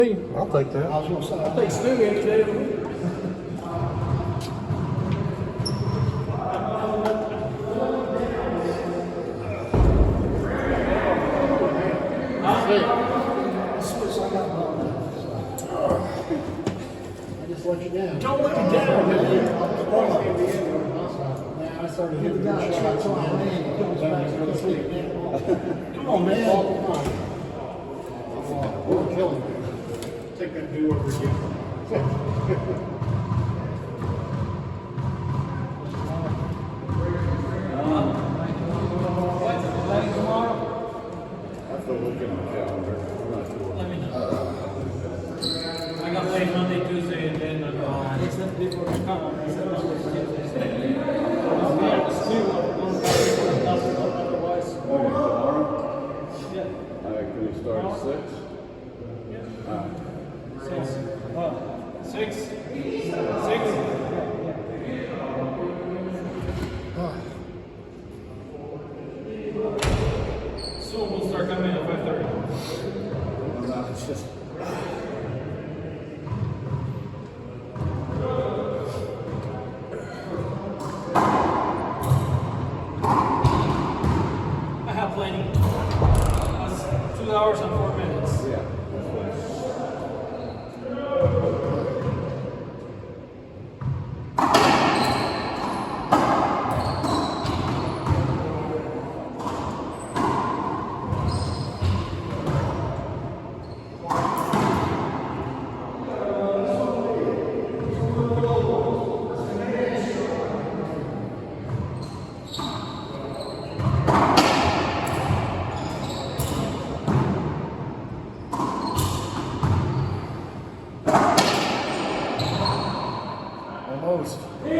I'll take that. I was gonna say, I think Stu any day of the week. switch I got on. I just let you down. Don't let me down, man. Man, I started hitting the shots on my man. He comes back and goes sleep. Come on, man. We're killing you. Take that do-over again. I have to look in the calendar. I'm not sure. Let me know. I got played Monday, Tuesday, and then It's not before the come. It's not Tuesday. Otherwise. Okay, tomorrow? Yeah. Can we start at 6? six. Soon we'll start coming at 5:30. It's just. I have plenty. That's 2 hours and 4 minutes. Yeah. Almost. The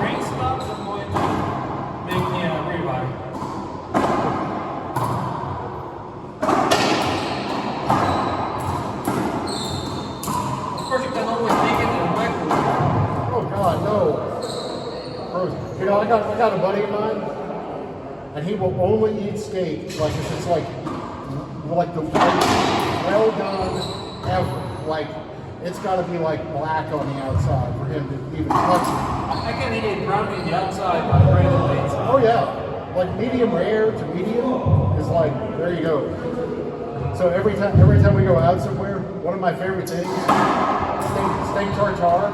rain stops, I'm going to make the revive. Of course, you can always take it to the microwave. Oh God, no. Frozen. You know, I got a buddy of mine, and he will only eat steak like if it's like the well done ever. Like it's got to be like black on the outside for him to even touch it. I can eat it brown on the outside, but red on the inside. Oh yeah, like medium rare to medium is like there you go. So every time we go out somewhere, one of my favorite things, steak tartare.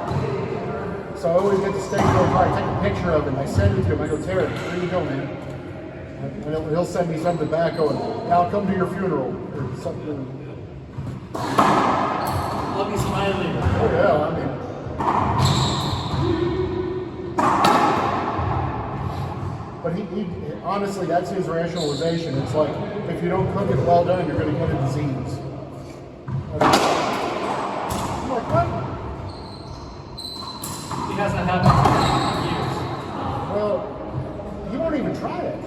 So I always get the steak tartare. I take a picture of it and I send it to him. I go, Terry, where you go, man? And he'll send me something back going, I'll come to your funeral or something. I'll be smiling. Oh yeah, I mean. But he honestly, that's his rationalization. It's like, if you don't cook it well done, you're going to get a disease. I'm like, what? He hasn't had that in years. Well, he won't even try it.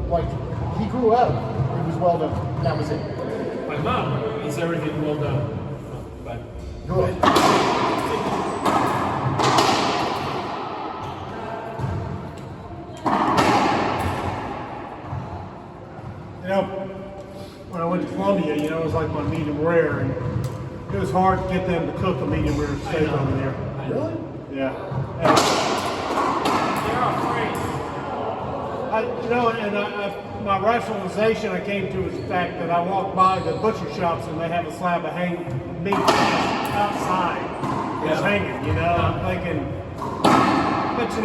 Like, he grew up, it was well done. That was it. My mom eats everything well done. But Good. You know, when I went to Columbia, you know, it was like my medium rare, and it was hard to get them to cook a medium rare steak over there. Really? Yeah. they're afraid. You know, and my rationalization I came to is the fact that I walked by the butcher shops and they have a slab of meat outside. It's hanging, you know. I'm thinking, bet you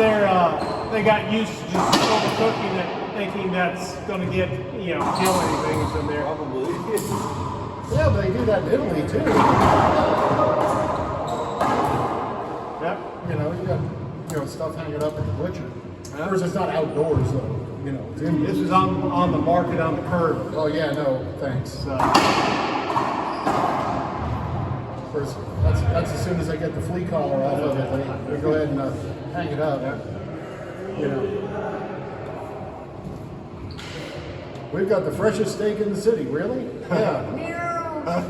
they got used to just overcooking it, thinking that's going to get, you know, kill anything that's in there. Probably. Yeah, but they do that in Italy too. Yep. You know, you got stuff hanging up at the butcher. Of course, it's not outdoors though. You know, it's in. This is on the market on the curb. Oh yeah, no, thanks. So, Of course, that's as soon as they get the flea collar off of it, they go ahead and hang it up. You know. We've got the freshest steak in the city. Really? Yeah.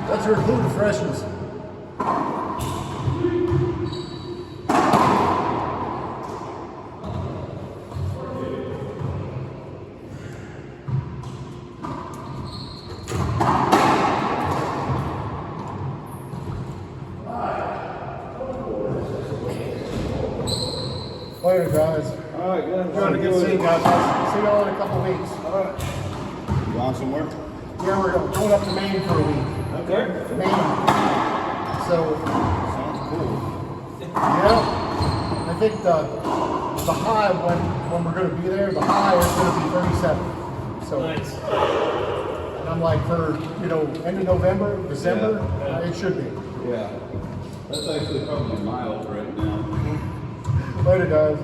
That's your clue to freshness. Later, guys. All right, guys. Trying to get to see you guys. See y'all in a couple weeks. All right. You on somewhere? Yeah, we're going up to Maine for a week. Okay. Maine. So, Sounds cool. yeah, I think the high when we're going to be there, the high is going to be 37. So, Nice. and I'm like for end of November, December, Yeah. it should be. Yeah. That's actually probably mild right now. Later, guys.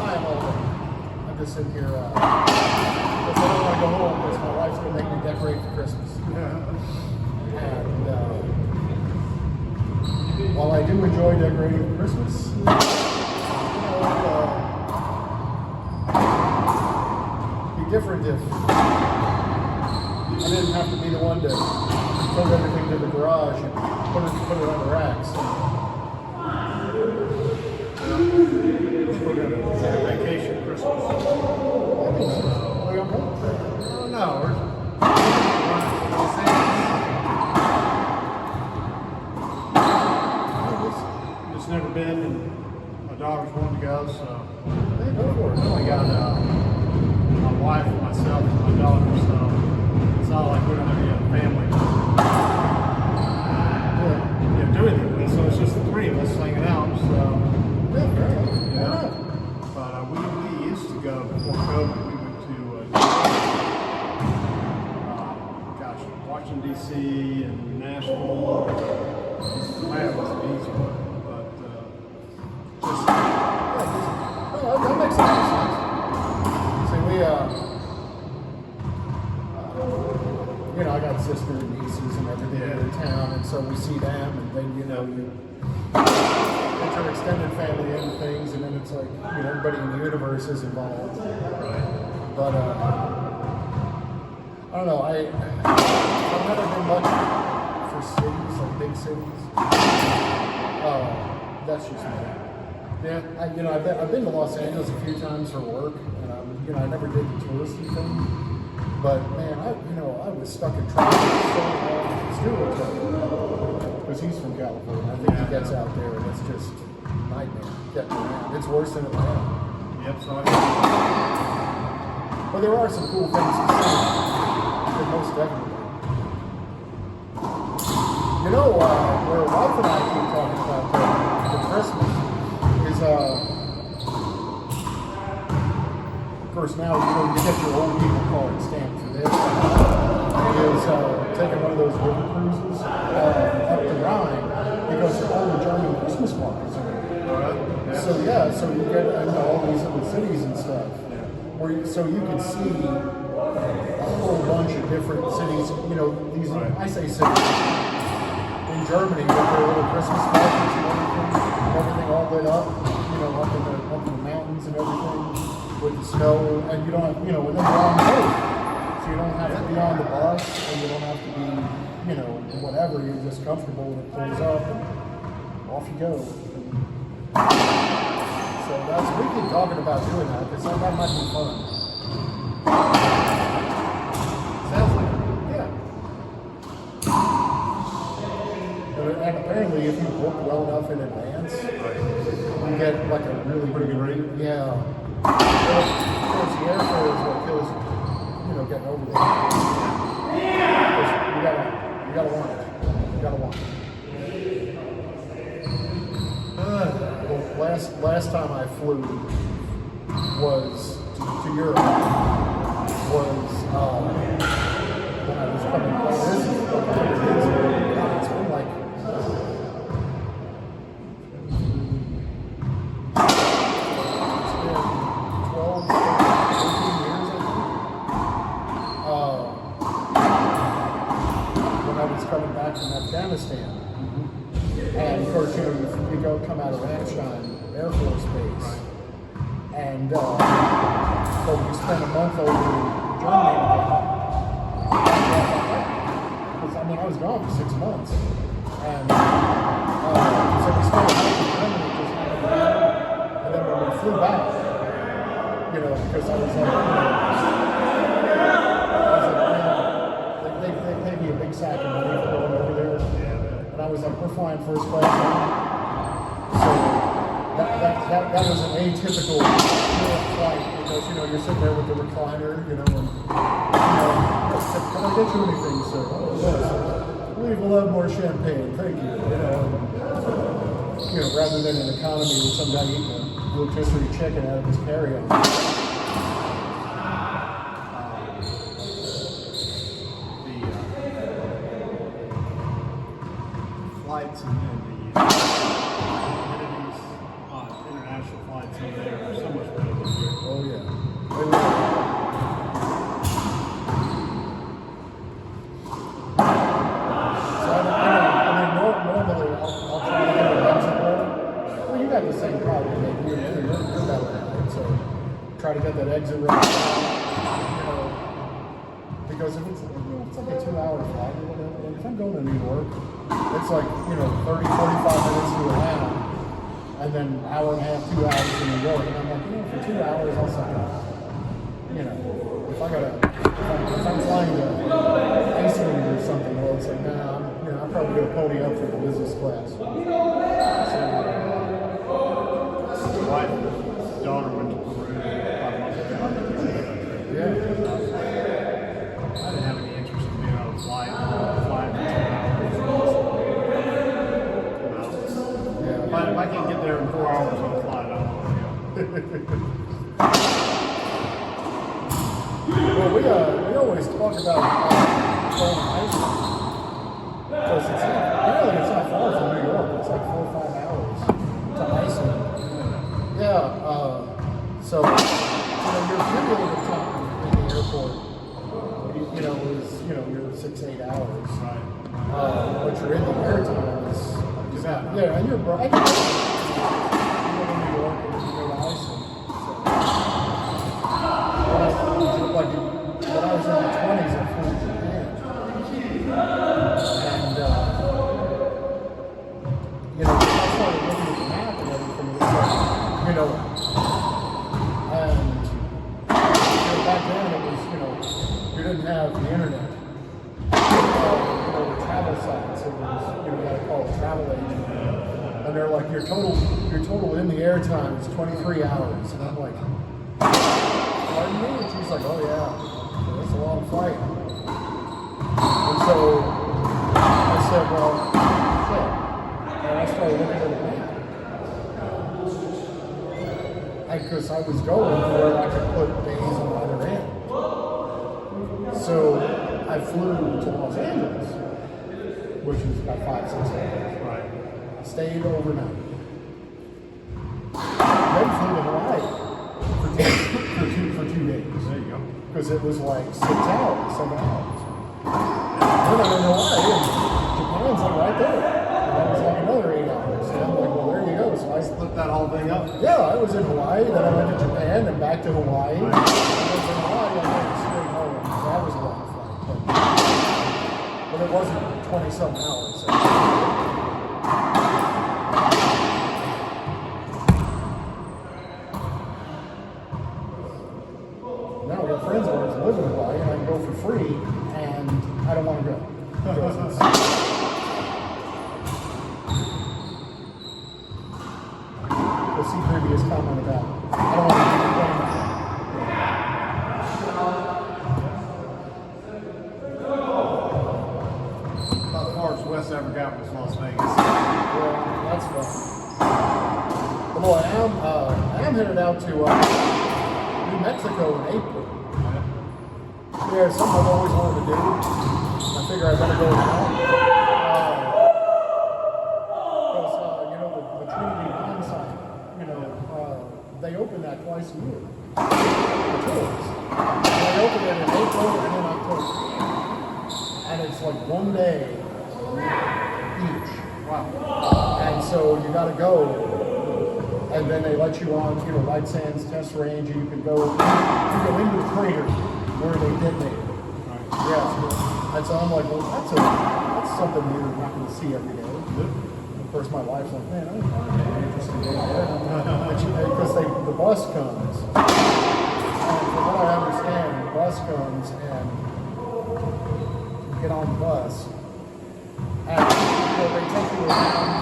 I'm just sitting here. Because I don't want to go home because my wife's going to make me decorate for Christmas. And while I do enjoy decorating for Christmas, it'd be different if I didn't have to be the one to took everything to the garage and put it on the racks. We're gonna take a vacation Christmas. Are you okay? Oh no, we're just never been, and my daughter's wanting to go, so Hey, go for I it. only got my wife, myself, and my daughter, so it's not like we don't have any family Yeah. do anything with. So it's just the three of us hanging out. So Yeah, fair enough. you Yeah. know, but we used to go before COVID. We went to Washington D.C. and Nashville. Man, it was an easy one, but just Oh, that makes sense. See, I got sisters and nieces and everything Yeah. in town, and so we see them, and then, you get your extended family and things, and then it's like, everybody in the universe is involved. But, I don't know, I've never been much for cities, like big cities. That's just me. yeah. I've been to Los Angeles a few times for work, and I never did the touristy thing. But man, I was stuck in traffic so long. Stuart, because he's from California. I think he gets out there, and it's just a nightmare getting around. It's worse than Atlanta. Yep. So But there are some cool things to see. Most definitely. Where wife and I keep talking about the Christmas is of course now you get your old people card stamped for this. Is taking one of those river cruises up the Rhine because all the German Christmas markets are there. So you get into all these little cities and stuff. So you can see a whole bunch of different cities, these, I say cities, in Germany with their little Christmas markets and everything all lit up, up in the mountains and everything with the snow, and you don't have, and then you're on the boat, so you don't have to be on the bus, and you don't have to be, whatever, you're just comfortable when it pulls up, and off you go. So we keep talking about doing that, because that might be fun. Sounds like it. Yeah. And apparently, if you book well enough in advance, you get like a really pretty good rate. Yeah. Because the airfare is what kills you. Getting over there. You gotta want it. You gotta want it. Well, last time I flew was to Europe. Was when I was coming. This is it's been like 12, 13 years, I think. When I was coming back from Afghanistan. And of course, you go come out of Ramstein Air Force Base, and so we spent a month over in Germany together. Because I mean, I was gone for 6 months, and so we spent a month in Germany just hanging around, and then when we flew back, because I was like, they paid me a big sack of money for going over there, and I was like, we're flying first class now. So that was an atypical flight because you're sitting there with the recliner, and can I get you anything, sir? Oh, yes. We'd love more champagne, thank you. Rather than an economy with some guy eating a rotisserie chicken out of his carry-on. Flights and the amenities on international flights in there are so much better than here. Oh yeah. They really normally I'll try to get a exit road. Well, you got the same problem. Maybe you're better at it. So try to get that exit road. Because if it's like a 2-hour flight or whatever. If I'm going to New York, it's like 30, 45 minutes to Atlanta, and then an hour and a half, 2 hours to New York. And I'm like, for 2 hours I'll suck it up. If I'm flying to Iceland or something, well, it's like, I'm probably going to pony up for the business class. My wife and daughter went to Peru about a month ago. Yeah. I didn't have any interest in being on a flight for 2 hours. If I can't get there in 4 hours on a flight, I don't want to go. Well, we always talk about going to Iceland. Because it's not far from New York. It's like 4 or 5 hours to Iceland. Yeah. So your cumulative time in the airport, is you're 6-8 hours. Right. But you're in the air time is and you're bright. You go to New York and you go to Iceland. So, when I was in the 20s, I flew to Japan. And, I started looking at the map and everything. It was and back then it was, you didn't have the internet. The travel sites, it was, you got to call a travel agent. And they're like, your total in the air time is 23 hours. And I'm like, pardon me? And she's like, oh yeah, that's a long flight. And so I said, well, shit. And I started looking at the map. Because I was going where I could put days on either end. So I flew to Los Angeles, which is about 5-6 hours. Right. Stayed overnight. Then flew to Hawaii for 2 days. There you go. Because it was like 6 hours, 7 hours. Then I'm in Hawaii, and Japan's like right there. And that was like another 8 hours. And I'm like, well, there you go. So I Split that whole thing up. yeah, I was in Hawaii, then I went to Japan, and back to Hawaii. And then from Hawaii, I went straight home. So that was a long flight. But it wasn't 20-some hours. So. Now I got friends of ours who live in Hawaii, and I can go for free, and I don't want to go. Because we'll see previous comment about I don't want to be going. About as far as West ever got was Las Vegas. Yeah, that's fun. Well, I am headed out to New Mexico in April. Yeah, it's something I've always wanted to do. I figure I better go now. Because, the Trinity Pine site, they open that twice a year. For tourists. They open it in April and in October. And it's like 1 day each. Wow. And so you got to go, and then they let you on, White Sands test range, and you can go into the crater where they detonated. Yes. And so I'm like, well, that's something you're not going to see every day. Of course, my wife's like, man, I'm not interested in that. Because the bus comes. And from what I understand, the bus comes and you get on the bus and they take you around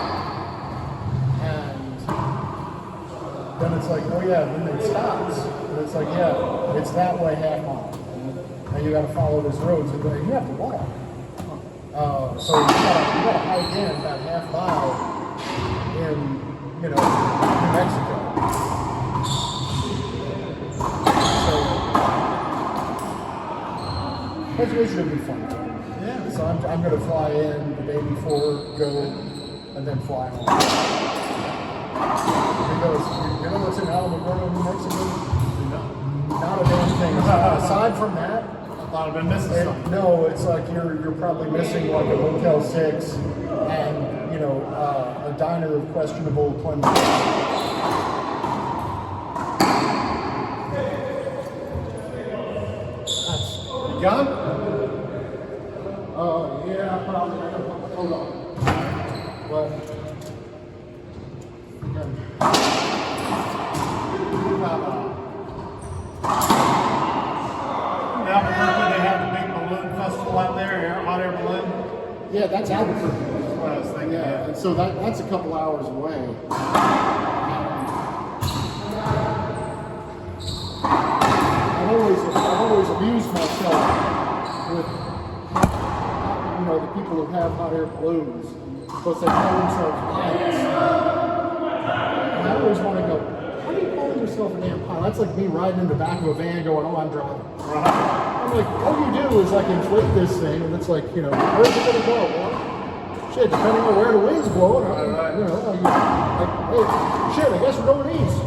and then it's like, oh yeah, then it stops. And it's like, yeah, it's that way half mile. And you got to follow those roads and you have to walk. So you gotta hike in about half mile in, New Mexico. So it should be fun. Yeah. So I'm gonna fly in the day before, go, and then fly home. Because you know what's in Alamogordo, New Mexico? Not a damn thing. Aside from that. I thought I'd been missing something. No, it's like you're probably missing like a Motel 6 and a diner of questionable cleanliness. You got him? Yeah, probably. Hold on. Well, In Albuquerque, they have the big balloon festival out there, hot air balloon. yeah, that's Albuquerque. That's what I was thinking. Yeah, and so that's a couple hours away. I've always amused myself with the people who have hot air balloons because they call themselves pilots. And I always want to go, how do you call yourself a damn pilot? That's like me riding in the back of a van going, oh, I'm driving. I'm like, all you do is like inflate this thing, and it's like, where's it gonna go? Well, shit, depending on where the wind's blowing, hey, shit, I guess we're going east,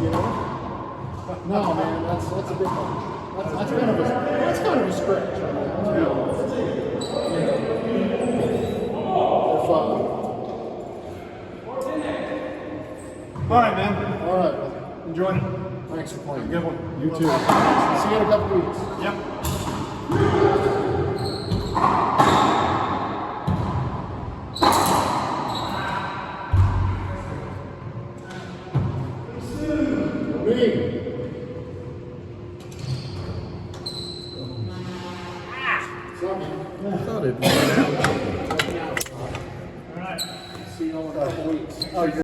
No, man, that's a bit much. That's kind of a stretch. All right, man. All right. Enjoyed it. Thanks for playing. Good one. You too. See you in a couple weeks. Yep. Me. I thought it went out. All right. See you in a couple weeks. Oh,